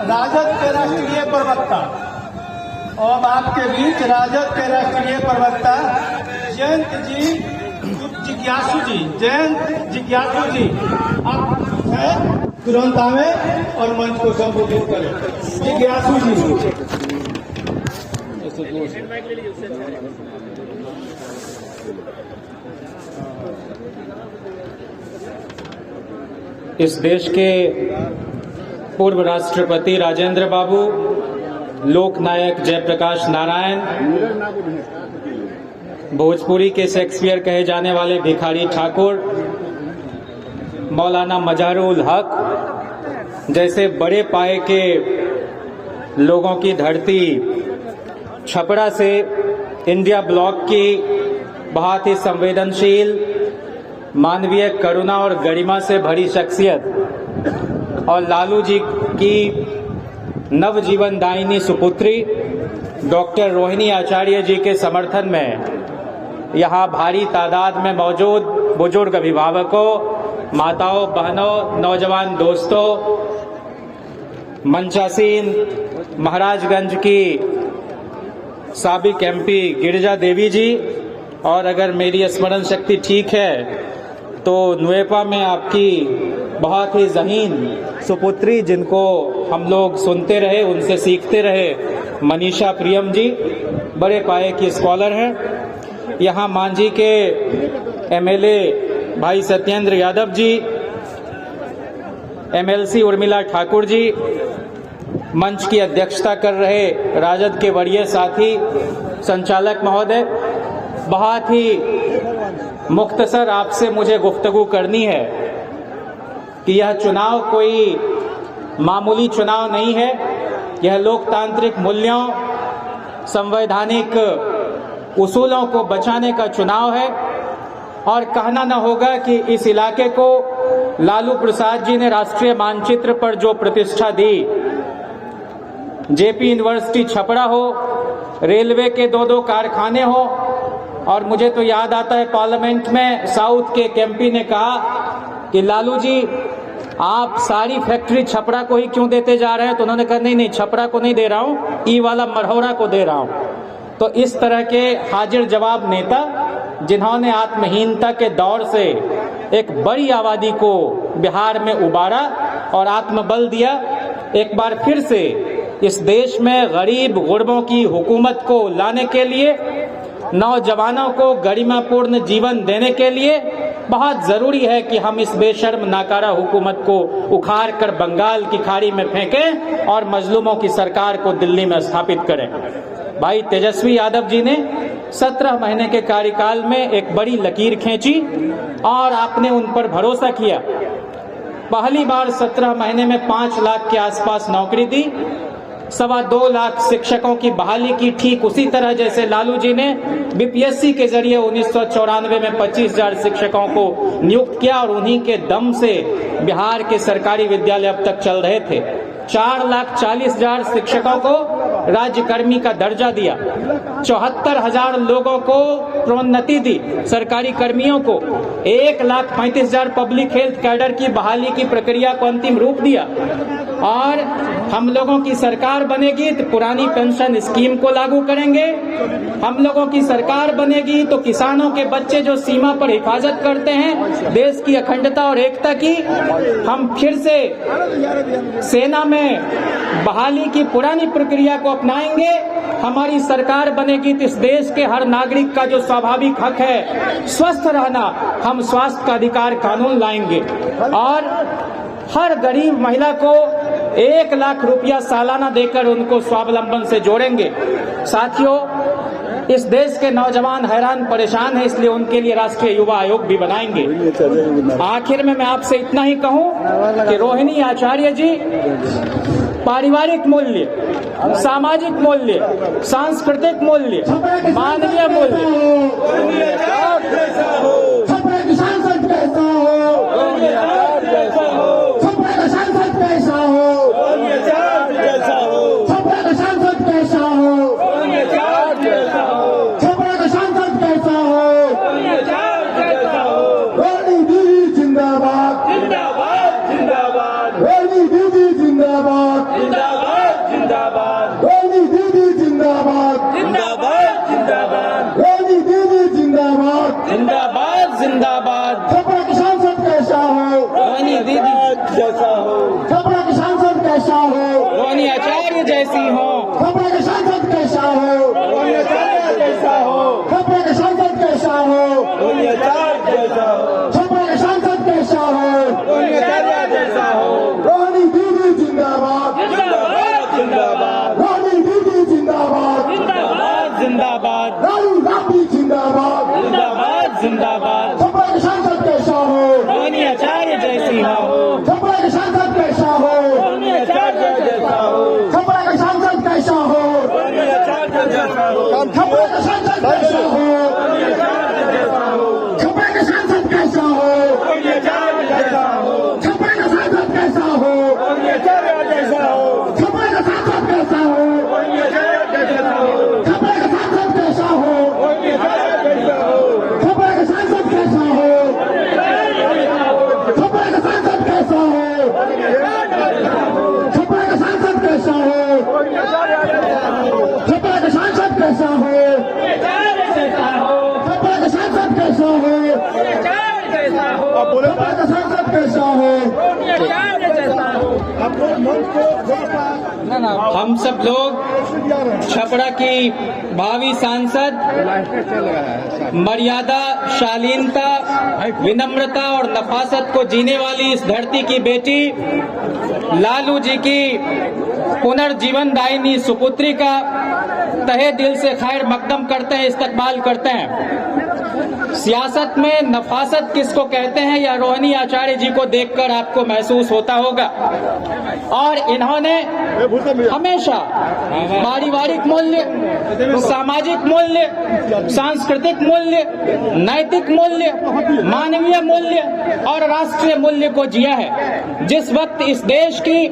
राजद के राष्ट्रीय प्रवक्ता और आपके बीच राजद के राष्ट्रीय प्रवक्ता जयंत जिज्ञासु जी आप है तुरंत आवे और मंच को संबोधित करें। जिज्ञासु जी इस देश के पूर्व राष्ट्रपति राजेंद्र बाबू, लोकनायक जयप्रकाश नारायण, भोजपुरी के शेक्सपियर कहे जाने वाले भिखारी ठाकुर, मौलाना मजहरुल हक जैसे बड़े पाए के लोगों की धरती छपरा से इंडिया ब्लॉक की बहुत ही संवेदनशील, मानवीय करुणा और गरिमा से भरी शख्सियत और लालू जी की नवजीवन दायिनी सुपुत्री डॉक्टर रोहिणी आचार्य जी के समर्थन में यहाँ भारी तादाद में मौजूद बुजुर्ग अभिभावकों, माताओं, बहनों, नौजवान दोस्तों, मंचासीन महाराजगंज की साबिक एमपी गिरिजा देवी जी, और अगर मेरी स्मरण शक्ति ठीक है तो नुएपा में आपकी बहुत ही ज़हीन सुपुत्री जिनको हम लोग सुनते रहे, उनसे सीखते रहे, मनीषा प्रियम जी बड़े पाए की स्कॉलर हैं। यहाँ मांझी के एमएलए भाई सत्येंद्र यादव जी, एमएलसी उर्मिला ठाकुर जी, मंच की अध्यक्षता कर रहे राजद के वरीय साथी संचालक महोदय, बहुत ही मुख्तसर आपसे मुझे गुफ्तगू करनी है कि यह चुनाव कोई मामूली चुनाव नहीं है। यह लोकतांत्रिक मूल्यों, संवैधानिक उसूलों को बचाने का चुनाव है। और कहना न होगा कि इस इलाके को लालू प्रसाद जी ने राष्ट्रीय मानचित्र पर जो प्रतिष्ठा दी, जेपी यूनिवर्सिटी छपरा हो, रेलवे के 2-2 कारखाने हो, और मुझे तो याद आता है पार्लियामेंट में साउथ के एमपी ने कहा कि लालू जी आप सारी फैक्ट्री छपरा को ही क्यों देते जा रहे हैं, तो उन्होंने कहा नहीं छपरा को नहीं दे रहा हूं, ई वाला मरहौरा को दे रहा हूं। तो इस तरह के हाजिर जवाब नेता जिन्होंने आत्महीनता के दौर से एक बड़ी आबादी को बिहार में उबारा और आत्मबल दिया, एक बार फिर से इस देश में गरीब गुरबों की हुकूमत को लाने के लिए, नौजवानों को गरिमापूर्ण जीवन देने के लिए बहुत जरूरी है कि हम इस बेशर्म नाकारा हुकूमत को उखाड़ कर बंगाल की खाड़ी में फेंकें और मजलूमों की सरकार को दिल्ली में स्थापित करें। भाई तेजस्वी यादव जी ने 17 महीने के कार्यकाल में एक बड़ी लकीर खींची और आपने उन पर भरोसा किया। पहली बार 17 महीने में 5 लाख के आसपास नौकरी दी, 2.25 लाख शिक्षकों की बहाली की, ठीक उसी तरह जैसे लालू जी ने बीपीएससी के जरिए 1994 में 25,000 शिक्षकों को नियुक्त किया और उन्हीं के दम से बिहार के सरकारी विद्यालय अब तक चल रहे थे। 4,40,000 शिक्षकों को राज्यकर्मी का दर्जा दिया, 74,000 लोगों को प्रोन्नति दी, सरकारी कर्मियों को 1,35,000 पब्लिक हेल्थ कैडर की बहाली की प्रक्रिया को अंतिम रूप दिया। और हम लोगों की सरकार बनेगी तो पुरानी पेंशन स्कीम को लागू करेंगे। हम लोगों की सरकार बनेगी तो किसानों के बच्चे जो सीमा पर हिफाजत करते हैं देश की अखंडता और एकता की, हम फिर से सेना में बहाली की पुरानी प्रक्रिया को अपनाएंगे। हमारी सरकार बनेगी तो इस देश के हर नागरिक का जो स्वाभाविक हक है स्वस्थ रहना, हम स्वास्थ्य का अधिकार कानून लाएंगे और हर गरीब महिला को 1 लाख रुपया सालाना देकर उनको स्वावलंबन से जोड़ेंगे। साथियों, इस देश के नौजवान हैरान परेशान हैं, इसलिए उनके लिए राष्ट्रीय युवा आयोग भी बनाएंगे। आखिर में मैं आपसे इतना ही कहूं कि रोहिणी आचार्य जी पारिवारिक मूल्य, सामाजिक मूल्य, सांस्कृतिक मूल्य, मानवीय मूल्य, जिंदाबाद। रोहिणी दीदी जिंदाबाद, जिंदाबाद जिंदाबाद रोहिणी दीदी जिंदाबाद। जिंदाबाद जिंदाबाद। छपरा के सांसद कैसा हो, रोहिणी दीदी जैसा हो, छपरा के सांसद कैसा हो, रोहिणी आचार्य जैसी हो, छपरा के सांसद कैसा हो, रोहिणी आचार्य जैसा हो, छपरा के सांसद कैसा हो, रोहिणी आचार्य जैसा हो, छपरा के सांसद कैसा हो, रोहिणी आचार्य जैसा हो। रोहिणी दीदी जिंदाबाद, जिंदाबाद जिंदाबाद रोहिणी दीदी जिंदाबाद, जिंदाबाद जिंदाबाद लालू लाठी जिंदाबाद। जिंदाबाद जिंदाबाद। छपरा के सांसद कैसा हो, रोहिणी आचार्य जैसी हो, छपरा के सांसद कैसा हो, रोहिणी आचार्य जैसा हो, छपरा के सांसद कैसा हो, रोहिणी आचार्य जैसा हो, छपरा के सांसद कैसा हो, रोहिणी आचार्य जैसा हो, छपरा के सांसद कैसा हो, रोहिणी आचार्य जैसा हो, छपरा के सांसद कैसा हो, रोहिणी आचार्य जैसा हो, छपरा के सांसद कैसा हो, रोहिणी आचार्य जैसा हो, छपरा के सांसद कैसा हो, रोहिणी आचार्य जैसा हो, छपरा के सांसद कैसा हो, छपरा के सांसद कैसा हो, छपरा के सांसद कैसा हो, छपरा के सांसद कैसा हो, छपरा के सांसद कैसा हो, छपरा के सांसद कैसा हो। हम सब लोग छपरा की भावी सांसद मर्यादा, शालीनता, विनम्रता और नफासत को जीने वाली इस धरती की बेटी लालू जी की पुनर्जीवन दायिनी सुपुत्री का तहे दिल से खैर मकदम करते हैं, इस्तकबाल करते हैं। सियासत में नफासत किसको कहते हैं या रोहिणी आचार्य जी को देखकर आपको महसूस होता होगा। और इन्होंने हमेशा पारिवारिक मूल्य, सामाजिक मूल्य, सांस्कृतिक मूल्य, नैतिक मूल्य, मानवीय मूल्य और राष्ट्रीय मूल्य को जिया है। जिस वक्त इस देश की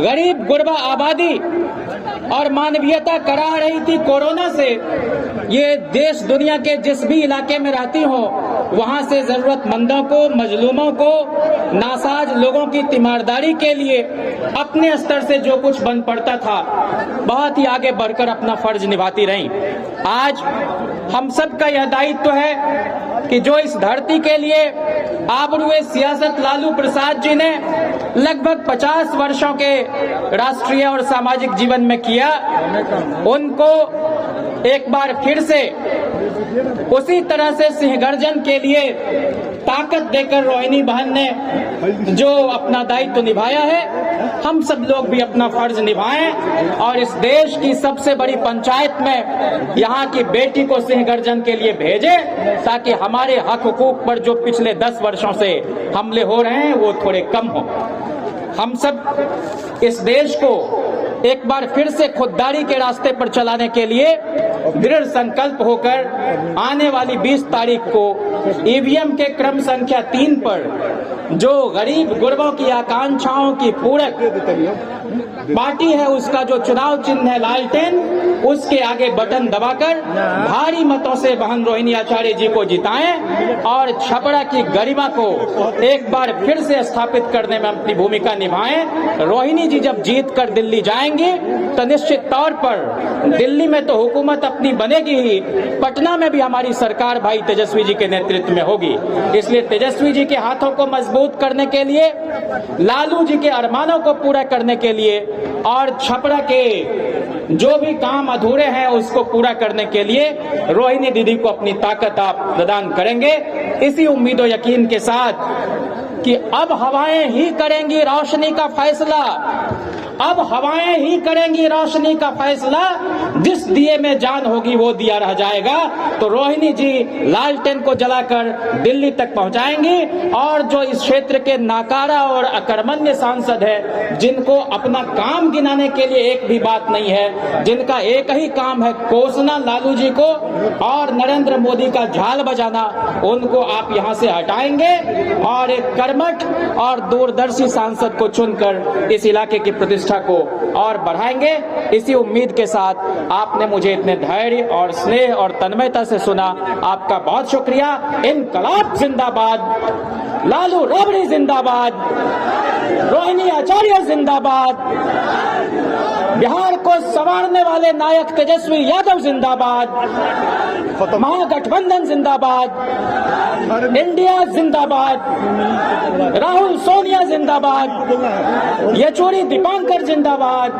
गरीब गुरबा आबादी और मानवीयता करा रही थी कोरोना से, ये देश दुनिया के जिस भी इलाके में रहती हो वहां से जरूरतमंदों को, मजलूमों को, नासाज लोगों की तीमारदारी के लिए अपने स्तर से जो कुछ बन पड़ता था बहुत ही आगे बढ़कर अपना फर्ज निभाती रहीं। आज हम सब का यह दायित्व है कि जो इस धरती के लिए आबरूए सियासत लालू प्रसाद जी ने लगभग 50 वर्षों के राष्ट्रीय और सामाजिक जीवन में किया, उनको एक बार फिर से उसी तरह से सिंहगर्जन के लिए ताकत देकर रोहिणी बहन ने जो अपना दायित्व निभाया है, हम सब लोग भी अपना फर्ज निभाएं और इस देश की सबसे बड़ी पंचायत में यहाँ की बेटी को सिंहगर्जन के लिए भेजें ताकि हमारे हक हुकूक पर जो पिछले 10 वर्षों से हमले हो रहे हैं वो थोड़े कम हो। हम सब इस देश को एक बार फिर से खुददारी के रास्ते पर चलाने के लिए दृढ़ संकल्प होकर आने वाली 20 तारीख को ईवीएम के क्रम संख्या 3 पर जो गरीब गुरबों की आकांक्षाओं की पूरक पार्टी है, उसका जो चुनाव चिन्ह है लालटेन, उसके आगे बटन दबाकर भारी मतों से बहन रोहिणी आचार्य जी को जिताएं और छपरा की गरिमा को एक बार फिर से स्थापित करने में अपनी भूमिका निभाएं। रोहिणी जी जब जीत कर दिल्ली जाएंगे तो निश्चित तौर पर दिल्ली में तो हुकूमत अपनी बनेगी ही, पटना में भी हमारी सरकार भाई तेजस्वी जी के नेतृत्व में होगी। इसलिए तेजस्वी जी के हाथों को मजबूत करने के लिए, लालू जी के अरमानों को पूरा करने के लिए और छपरा के जो भी काम अधूरे हैं उसको पूरा करने के लिए रोहिणी दीदी को अपनी ताकत आप प्रदान करेंगे। इसी उम्मीद और यकीन के साथ कि अब हवाएं ही करेंगी रोशनी का फैसला, अब हवाएं ही करेंगी रोशनी का फैसला, जिस दिए में जान होगी वो दिया रह जाएगा। तो रोहिणी जी लालटेन को जलाकर दिल्ली तक पहुंचाएंगी और जो इस क्षेत्र के नाकारा और अकर्मण्य सांसद है, जिनको अपना काम गिनाने के लिए एक भी बात नहीं है, जिनका एक ही काम है कोसना लालू जी को और नरेंद्र मोदी का झाल बजाना, उनको आप यहां से हटाएंगे और एक कर्मठ और दूरदर्शी सांसद को चुनकर इस इलाके की प्रतिष्ठा को और बढ़ाएंगे। इसी उम्मीद के साथ आपने मुझे इतने धैर्य और स्नेह और तन्मयता से सुना, आपका बहुत शुक्रिया। इनकलाब जिंदाबाद, लालू राबड़ी जिंदाबाद। रोहिणी आचार्य जिंदाबाद, बिहार को संवारने वाले नायक तेजस्वी यादव जिंदाबाद, महागठबंधन जिंदाबाद, इंडिया जिंदाबाद, राहुल सोनिया जिंदाबाद, येचुरी दीपांकर जिंदाबाद,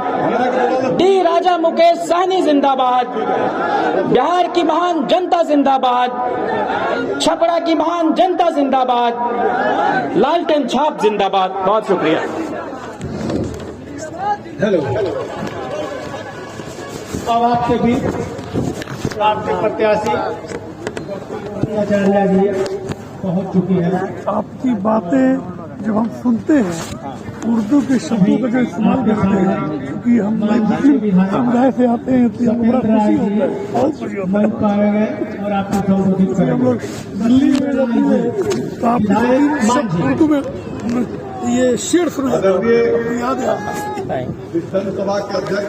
डी राजा मुकेश सहनी जिंदाबाद, बिहार की महान जनता जिंदाबाद, छपरा की महान जनता जिंदाबाद, लालटेन छाप जिंदाबाद। बहुत शुक्रिया। हेलो, अब आपके बीच आपके प्रत्याशी आचार्य जी पहुंच चुकी है। आपकी बातें जब हम सुनते हैं, उर्दू के शब्दों का जो इस्तेमाल करते हैं, क्योंकि हम मुस्लिम समुदाय से आते हैं तो हमें बड़ा खुशी होता है, बहुत खुशी होता है। पाए गए और आपको संबोधित हम लोग दिल्ली में रहते हैं तो आप उर्दू में ये शेर सुना याद है। विधानसभा के अध्यक्ष